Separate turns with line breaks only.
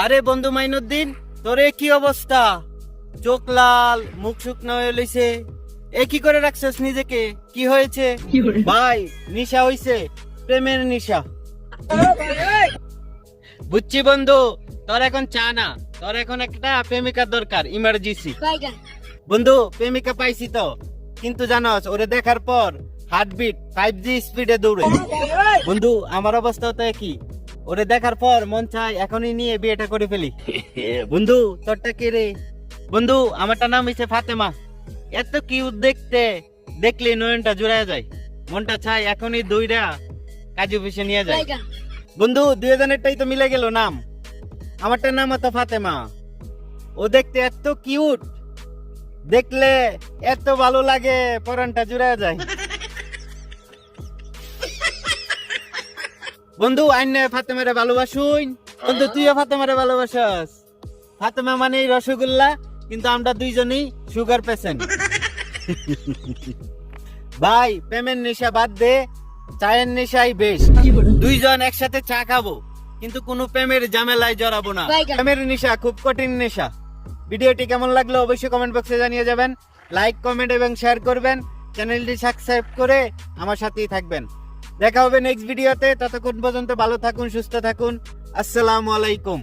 আরে বন্ধু মাইনুদ্দিন, তোরে কি অবস্থা? চোখ লাল, মুখ শুকনো হয়ে লইছে। এ কি করে রাখছিস নিজেকে? কি হয়েছে? ভাই, নিশা হইছে, প্রেমের নিশা। বুঝছি বন্ধু, তোর এখন চা না, তোর এখন একটা প্রেমিকার দরকার, ইমার্জেন্সি। বন্ধু, প্রেমিকা পাইছি তো, কিন্তু জানোস ওরে দেখার পর হার্টবিট 5G স্পিডে দৌড়ে। বন্ধু, আমার অবস্থা তো একই। ওরে দেখার পর মন চায় এখনই নিয়ে বিয়েটা করে ফেলি। বন্ধু, তোরটা কে রে? বন্ধু, আমারটা নাম হইছে ফাতেমা। এত কিউট দেখতে, দেখলে নয়নটা জুড়ায় যায়। মনটা চায় এখনই দৌড়া কাজী অফিসে নিয়ে যায়। বন্ধু, দুজনেরটাই তো মিলে গেল নাম। আমারটার নাম তো ফাতেমা। ও দেখতে এত কিউট, দেখলে এত ভালো লাগে, পরানটা জুড়ায় যায়। বন্ধু, আইনে ফাতেমারে ভালোবাসুন। বন্ধু, তুইও ফাতেমারে ভালোবাসস। ফাতেমা মানে রসগোল্লা, কিন্তু আমরা দুইজনই সুগার পেশেন্ট। ভাই, প্রেমের নেশা বাদ দে, চায়ের নেশাই বেশ। দুইজন একসাথে চা খাবো, কিন্তু কোনো প্রেমের ঝামেলায় জড়াবো না। প্রেমের নেশা খুব কঠিন নেশা। ভিডিওটি কেমন লাগলো অবশ্যই কমেন্ট বক্সে জানিয়ে যাবেন। লাইক, কমেন্ট এবং শেয়ার করবেন। চ্যানেলটি সাবস্ক্রাইব করে আমার সাথেই থাকবেন। দেখা হবে নেক্সট ভিডিওতে। ততক্ষণ পর্যন্ত ভালো থাকুন, সুস্থ থাকুন। আসসালামু আলাইকুম।